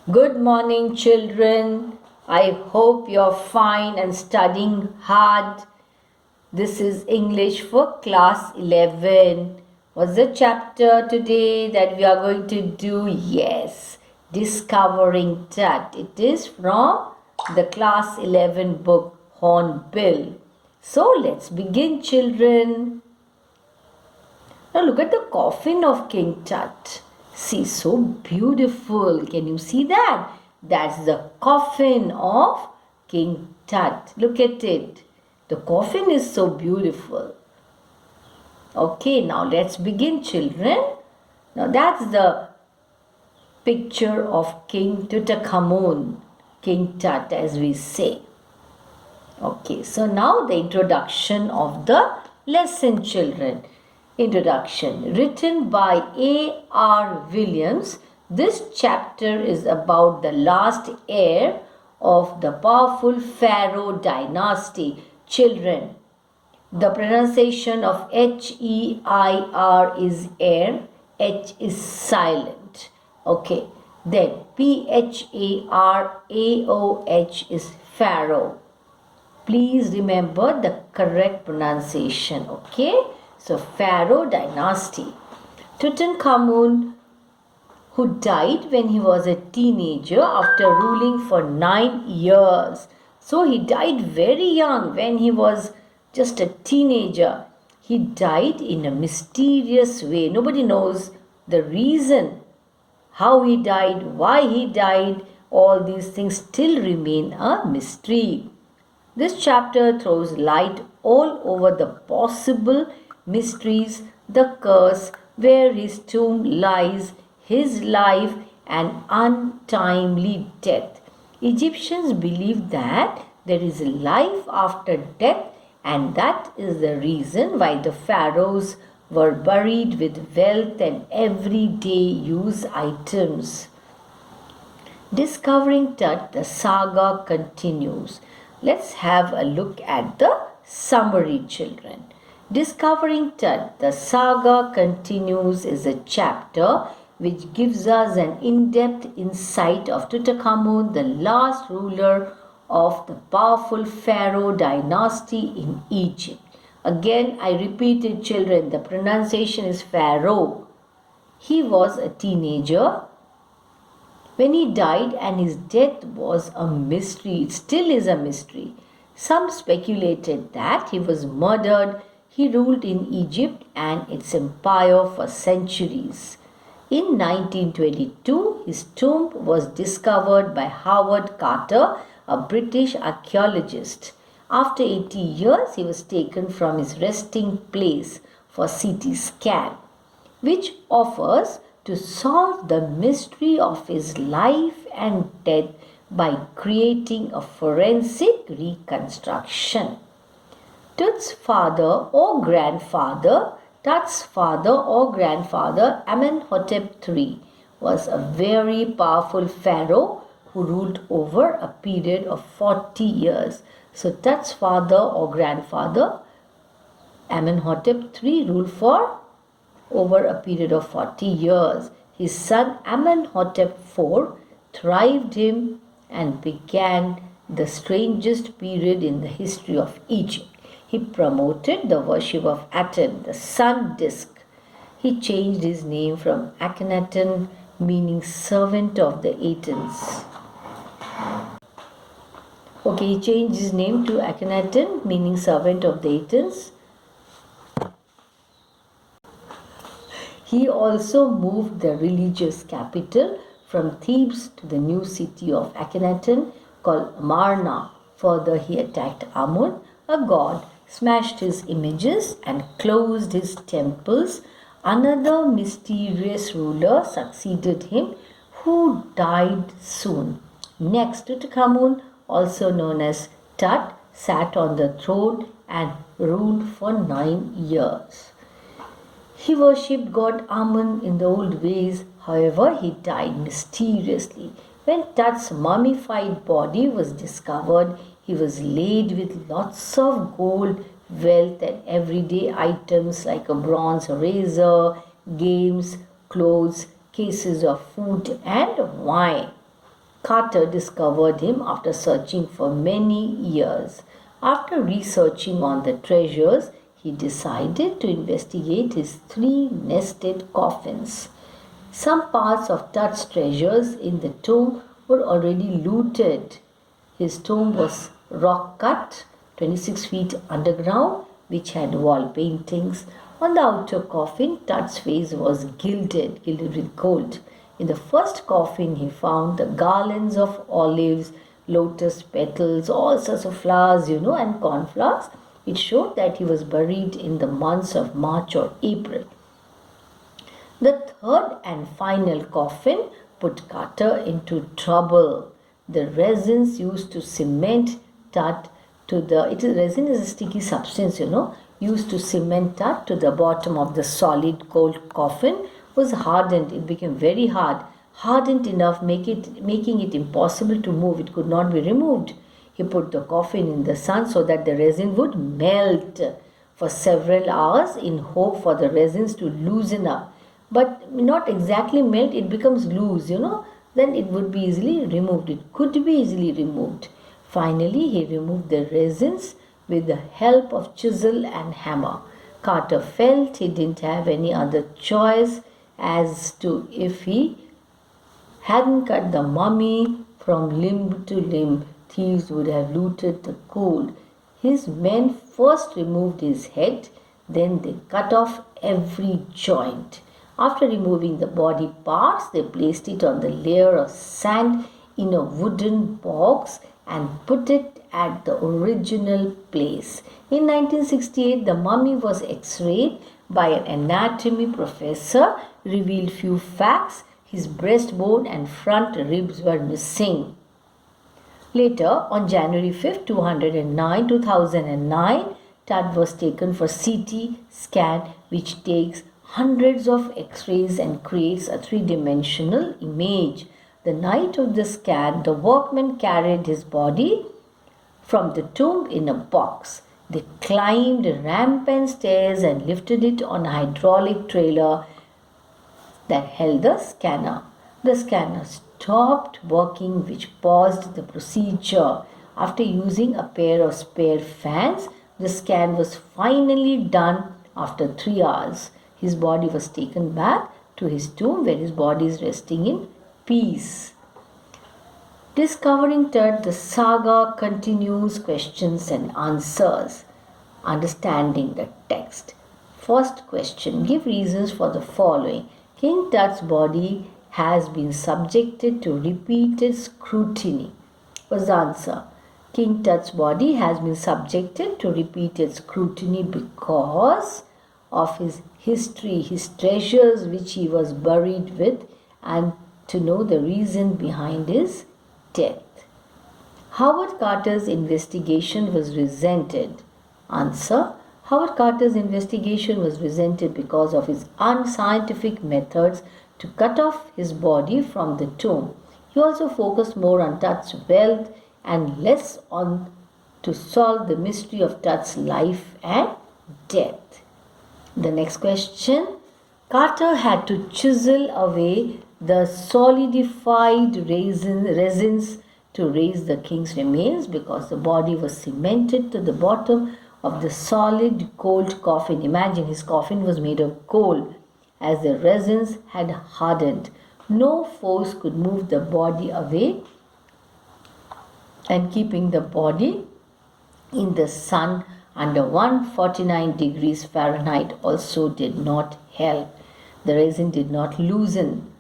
Good morning, children. I hope you're fine and studying hard. This is English for class 11. What's the chapter today that we are going to do? Yes, Discovering Tut. It is from the class 11 book Hornbill. So let's begin, children. Now look at the coffin of King Tut. See, so beautiful. Can you see that? That's the coffin of King Tut. Look at it. The coffin is so beautiful. Okay, now let's begin, children. Now that's the picture of King Tutankhamun, King Tut, as we say. Okay, so now the introduction of the lesson, children. Introduction. Written by A.R. Williams, this chapter is about the last heir of the powerful Pharaoh dynasty. Children, the pronunciation of H-E-I-R is heir, H is silent. Okay, then P-H-A-R-A-O-H is Pharaoh. Please remember the correct pronunciation, okay? So, Pharaoh dynasty. Tutankhamun, who died when he was a teenager after ruling for 9 years. So, he died very young when he was just a teenager. He died in a mysterious way. Nobody knows the reason, how he died, why he died. All these things still remain a mystery. This chapter throws light all over the possible mysteries, the curse, where his tomb lies, his life, and untimely death. Egyptians believed that there is life after death, and that is the reason why the pharaohs were buried with wealth and everyday use items. Discovering Tut, the saga continues. Let's have a look at the summary, children. Discovering Tut, the saga continues is a chapter which gives us an in-depth insight of Tutankhamun, the last ruler of the powerful Pharaoh dynasty in Egypt. Again, I repeat it, children, the pronunciation is Pharaoh. He was a teenager when he died, and his death was a mystery. It still is a mystery. Some speculated that he was murdered. He ruled in Egypt and its empire for centuries. In 1922, his tomb was discovered by Howard Carter, a British archaeologist. After 80 years, he was taken from his resting place for CT scan, which offers to solve the mystery of his life and death by creating a forensic reconstruction. Tut's father or grandfather, Amenhotep III, was a very powerful pharaoh who ruled over a period of 40 years. So Tut's father or grandfather, Amenhotep III, ruled for over a period of 40 years. His son Amenhotep IV thrived him and began the strangest period in the history of Egypt. He promoted the worship of Aten, the sun disk. He changed his name from Akhenaten, meaning servant of the Atens. Okay, he changed his name to Akhenaten, meaning servant of the Atens. He also moved the religious capital from Thebes to the new city of Akhenaten called Amarna. Further, he attacked Amun, a god, smashed his images and closed his temples. Another mysterious ruler succeeded him who died soon. Next, Tutankhamun, also known as Tut, sat on the throne and ruled for 9 years. He worshipped god Amun in the old ways. However, he died mysteriously. When Tut's mummified body was discovered, he was laid with lots of gold, wealth, and everyday items like a bronze razor, games, clothes, cases of food, and wine. Carter discovered him after searching for many years. After researching on the treasures, he decided to investigate his 3 nested coffins. Some parts of Tut's treasures in the tomb were already looted. His tomb was rock cut, 26 feet underground, which had wall paintings. On the outer coffin, Tut's face was gilded with gold. In the first coffin, he found the garlands of olives, lotus petals, all sorts of flowers, and cornflowers. It showed that he was buried in the months of March or April. The third and final coffin put Carter into trouble. The resins used to cement Tut to resin is a sticky substance, used to cement Tut to the bottom of the solid gold coffin was hardened. It became very hard, hardened enough, making it impossible to move. It could not be removed. He put the coffin in the sun so that the resin would melt for several hours in hope for the resins to loosen up. But not exactly melt, it becomes loose, then it would be easily removed. It could be easily removed. Finally, he removed the resins with the help of chisel and hammer. Carter felt he didn't have any other choice as to if he hadn't cut the mummy from limb to limb, thieves would have looted the gold. His men first removed his head, then they cut off every joint. After removing the body parts, they placed it on the layer of sand in a wooden box and put it at the original place. In 1968, the mummy was x-rayed by an anatomy professor, revealed few facts. His breastbone and front ribs were missing. Later, on January 5, 2009, Tut was taken for CT scan, which takes hundreds of x-rays and creates a 3-dimensional image. The night of the scan, the workmen carried his body from the tomb in a box. They climbed rampant stairs and lifted it on a hydraulic trailer that held the scanner. The scanner stopped working, which paused the procedure. After using a pair of spare fans, the scan was finally done after 3 hours. His body was taken back to his tomb, where his body is resting in peace. Discovering Tut, the saga continues, questions and answers. Understanding the text. First question, give reasons for the following. King Tut's body has been subjected to repeated scrutiny. What's the answer? King Tut's body has been subjected to repeated scrutiny because of his history, his treasures which he was buried with, and to know the reason behind his death. Howard Carter's investigation was resented. Answer. Howard Carter's investigation was resented because of his unscientific methods to cut off his body from the tomb. He also focused more on Tut's wealth and less on to solve the mystery of Tut's life and death. The next question. Carter had to chisel away the solidified resins to raise the king's remains because the body was cemented to the bottom of the solid gold coffin. Imagine, his coffin was made of gold as the resins had hardened. No force could move the body away, and keeping the body in the sun under 149 degrees Fahrenheit also did not help. The resin did not loosen.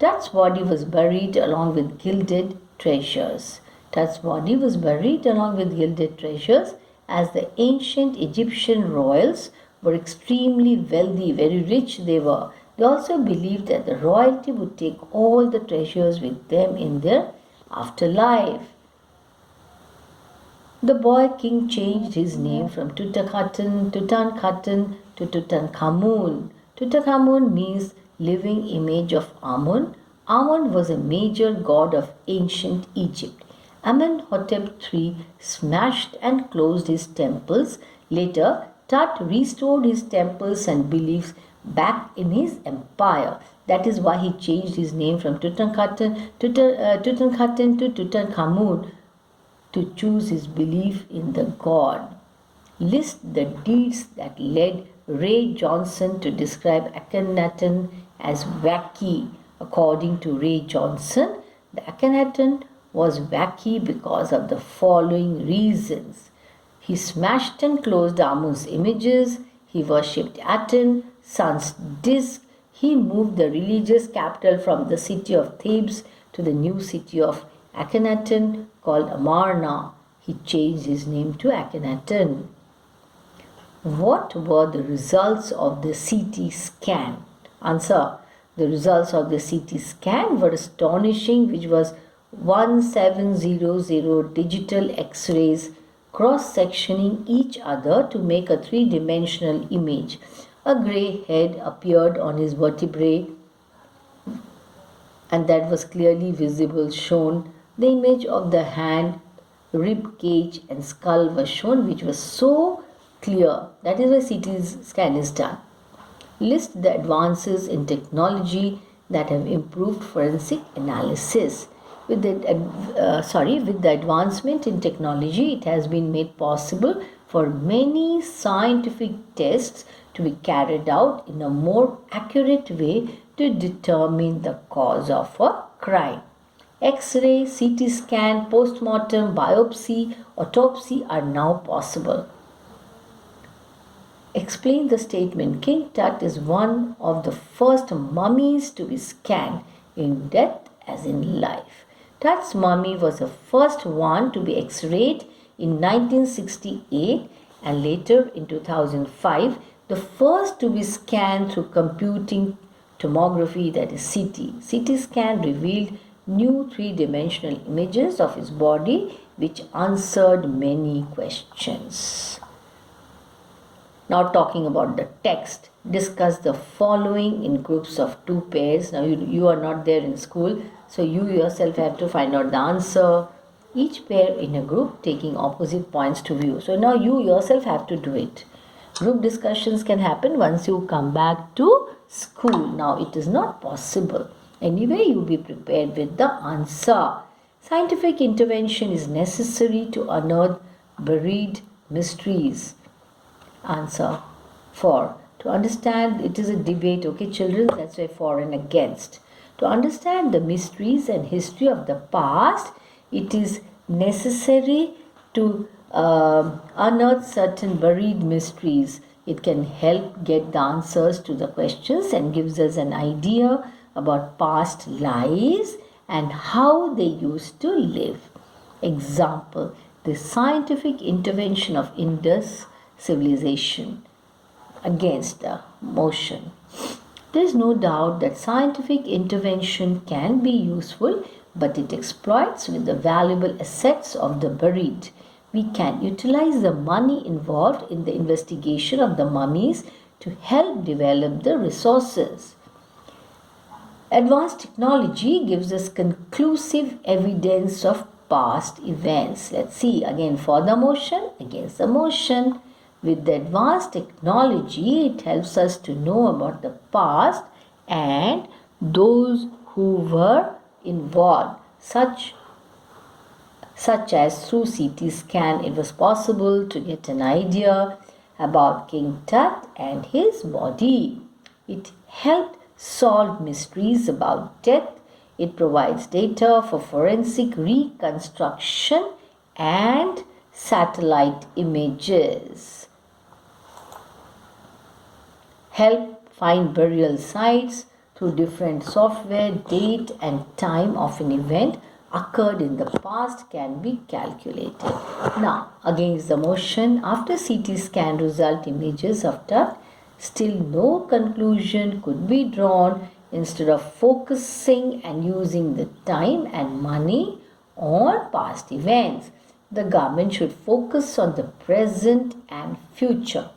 Tut's body was buried along with gilded treasures. Tut's body was buried along with gilded treasures as the ancient Egyptian royals were extremely wealthy, very rich they were. They also believed that the royalty would take all the treasures with them in their afterlife. The boy king changed his name from Tutankhaten to Tutankhamun. Tutankhamun means living image of Amun. Amun was a major god of ancient Egypt. Amenhotep III smashed and closed his temples. Later, Tut restored his temples and beliefs back in his empire. That is why he changed his name from Tutankhaten to Tutankhamun, to choose his belief in the god. List the deeds that led Ray Johnson to describe Akhenaten as wacky. According to Ray Johnson, the Akhenaten was wacky because of the following reasons. He smashed and closed Amun's images, he worshipped Aten, sun's disk, he moved the religious capital from the city of Thebes to the new city of Akhenaten called Amarna. He changed his name to Akhenaten. What were the results of the CT scan? Answer. The results of the CT scan were astonishing, which was 1700 digital X-rays cross-sectioning each other to make a three-dimensional image. A grey head appeared on his vertebrae, and that was clearly visible shown. The image of the hand, rib cage and skull was shown, which was so clear. That is why CT scan is done. List the advances in technology that have improved forensic analysis. With the advancement in technology, it has been made possible for many scientific tests to be carried out in a more accurate way to determine the cause of a crime. X-ray, CT scan, post-mortem, biopsy, autopsy are now possible. Explain the statement. King Tut is one of the first mummies to be scanned in death as in life. Tut's mummy was the first one to be X-rayed in 1968 and later in 2005, the first to be scanned through computing tomography, that is CT. CT scan revealed new three-dimensional images of his body which answered many questions. Now talking about the text, discuss the following in groups of two pairs. Now you are not there in school, so you yourself have to find out the answer. Each pair in a group taking opposite points to view. So now you yourself have to do it. Group discussions can happen once you come back to school. Now it is not possible. Anyway, you be prepared with the answer. Scientific intervention is necessary to unearth buried mysteries. Answer. For. To understand, it is a debate, okay children, that's why for and against. To understand the mysteries and history of the past, it is necessary to unearth certain buried mysteries. It can help get the answers to the questions and gives us an idea about past lives and how they used to live. Example, the scientific intervention of Indus civilization. Against the motion. There is no doubt that scientific intervention can be useful, but it exploits with the valuable assets of the buried. We can utilize the money involved in the investigation of the mummies to help develop the resources. Advanced technology gives us conclusive evidence of past events. Let's see again, for the motion, against the motion. With the advanced technology, it helps us to know about the past and those who were involved, such as through CT scan, it was possible to get an idea about King Tut and his body. It helped solve mysteries about death. It provides data for forensic reconstruction and satellite images. Help find burial sites through different software. Date and time of an event occurred in the past can be calculated. Now, against the motion, after CT scan result images of Tut, still no conclusion could be drawn. Instead of focusing and using the time and money on past events, the government should focus on the present and future.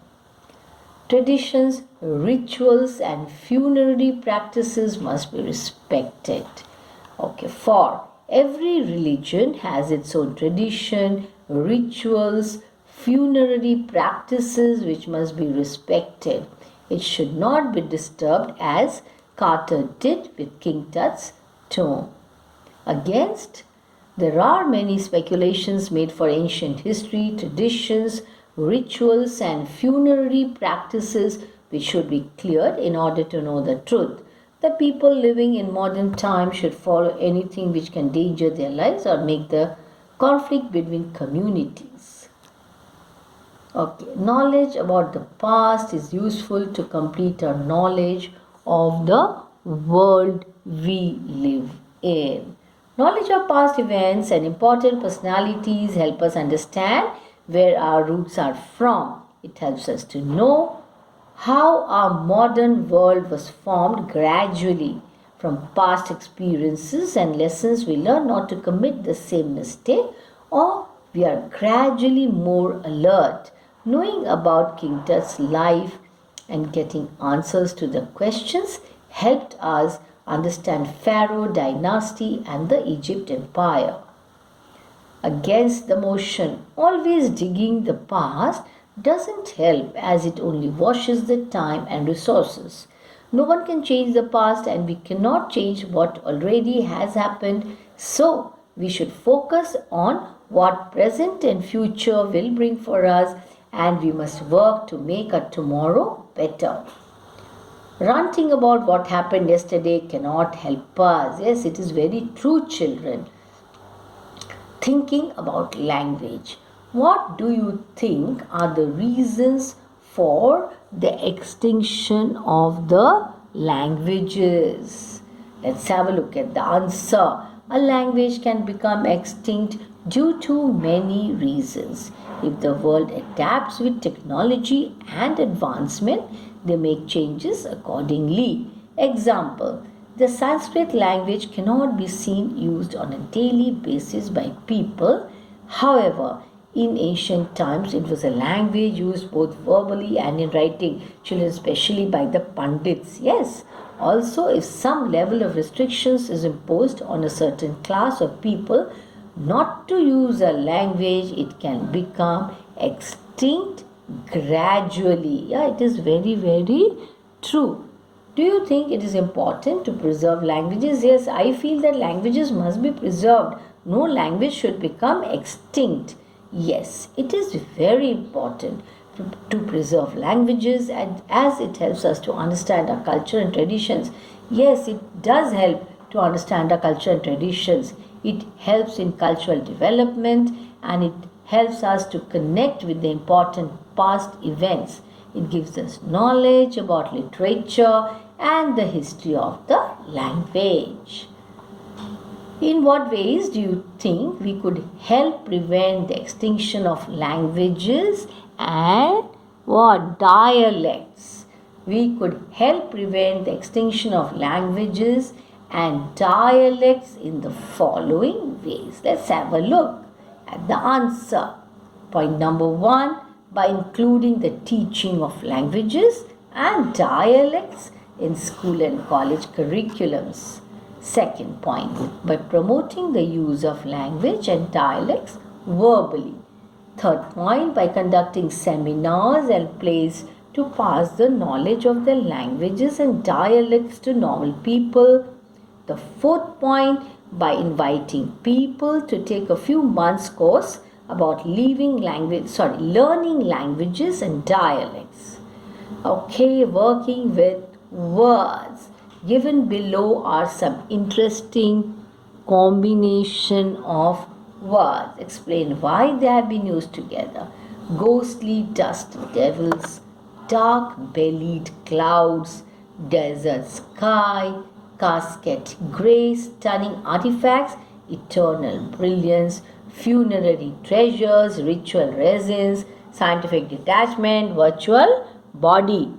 Traditions, rituals and funerary practices must be respected. Okay, for every religion has its own tradition, rituals, funerary practices which must be respected. It should not be disturbed as Carter did with King Tut's tomb. Against, there are many speculations made for ancient history, traditions, rituals, and funerary practices which should be cleared in order to know the truth. The people living in modern times should follow anything which can endanger their lives or make the conflict between communities. Okay, knowledge about the past is useful to complete our knowledge of the world we live in. Knowledge of past events and important personalities help us understand where our roots are from. It helps us to know how our modern world was formed gradually from past experiences and lessons we learn not to commit the same mistake, or we are gradually more alert. Knowing about King Tut's life and getting answers to the questions helped us understand Pharaoh dynasty and the Egypt empire. Against the motion, always digging the past doesn't help as it only washes the time and resources. No one can change the past and we cannot change what already has happened, so we should focus on what present and future will bring for us, and we must work to make our tomorrow better. Ranting about what happened yesterday cannot help us. Yes, it is very true, children. Thinking about language. What do you think are the reasons for the extinction of the languages? Let's have a look at the answer. A language can become extinct due to many reasons. If the world adapts with technology and advancement, they make changes accordingly. Example, the Sanskrit language cannot be seen used on a daily basis by people. However, in ancient times, it was a language used both verbally and in writing, children, especially by the Pandits. Yes. Also, if some level of restrictions is imposed on a certain class of people not to use a language, it can become extinct gradually. Yeah, it is very, very true. Do you think it is important to preserve languages? Yes, I feel that languages must be preserved. No language should become extinct. Yes, it is very important to preserve languages, and as it helps us to understand our culture and traditions. Yes, it does help to understand our culture and traditions. It helps in cultural development and it helps us to connect with the important past events. It gives us knowledge about literature and the history of the language. In what ways do you think we could help prevent the extinction of languages and what dialects? We could help prevent the extinction of languages and dialects in the following ways. Let's have a look at the answer. Point number 1, by including the teaching of languages and dialects in school and college curriculums. Second point, by promoting the use of language and dialects verbally. Third point, by conducting seminars and plays to pass the knowledge of the languages and dialects to normal people. The fourth point, by inviting people to take a few months course about learning languages and dialects. Okay, working with words. Given below are some interesting combination of words. Explain why they have been used together. Ghostly dust devils, dark-bellied clouds, desert sky, casket grey, stunning artifacts, eternal brilliance, funerary treasures, ritual resins, scientific detachment, virtual body.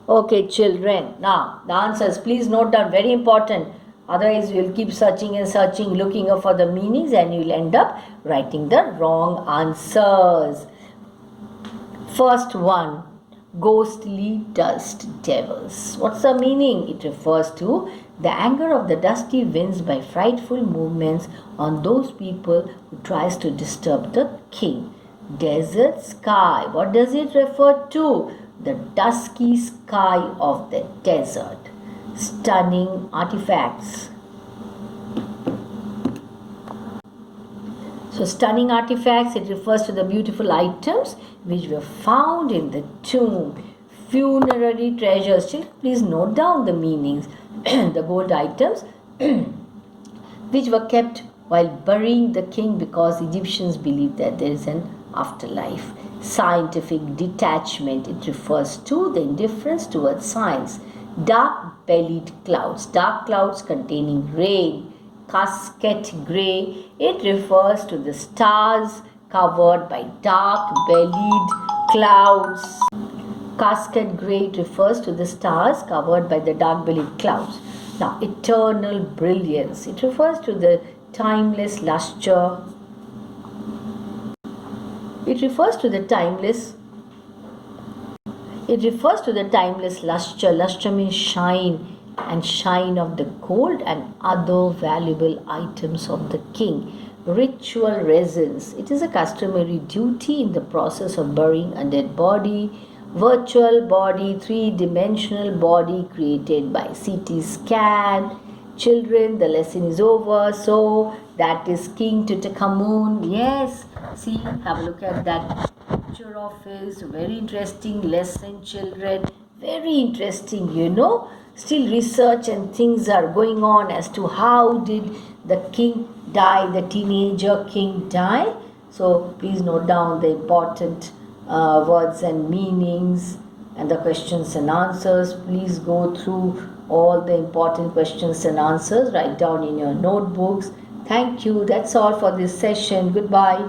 Okay, children. Now, the answers, please note down, very important. Otherwise, we'll keep searching and searching, looking up for the meanings, and you'll end up writing the wrong answers. First one, ghostly dust devils. What's the meaning? It refers to the anger of the dusty winds by frightful movements on those people who tries to disturb the king. Desert sky. What does it refer to? The dusky sky of the desert. Stunning artifacts. So stunning artifacts, it refers to the beautiful items which were found in the tomb. Funerary treasures. Children, please note down the meanings. The gold items which were kept while burying the king because Egyptians believed that there is an afterlife. Scientific detachment, it refers to the indifference towards science. Dark bellied clouds, dark clouds containing rain. Casket grey, it refers to the stars covered by dark bellied clouds. Casket grey, it refers to the stars covered by the dark bellied clouds. Now, eternal brilliance, it refers to the timeless luster. It refers to the timeless luster. Luster means shine, and shine of the gold and other valuable items of the king. Ritual resins, it is a customary duty in the process of burying a dead body. Virtual body, three-dimensional body created by CT scan. Children, the lesson is over. So that is King Tutankhamun. Yes, see, have a look at that picture of his. Very interesting lesson, children. Very interesting, Still research and things are going on as to how did the king die, the teenager king die. So please note down the important words and meanings and the questions and answers. Please go through all the important questions and answers. Write down in your notebooks. Thank you. That's all for this session. Goodbye.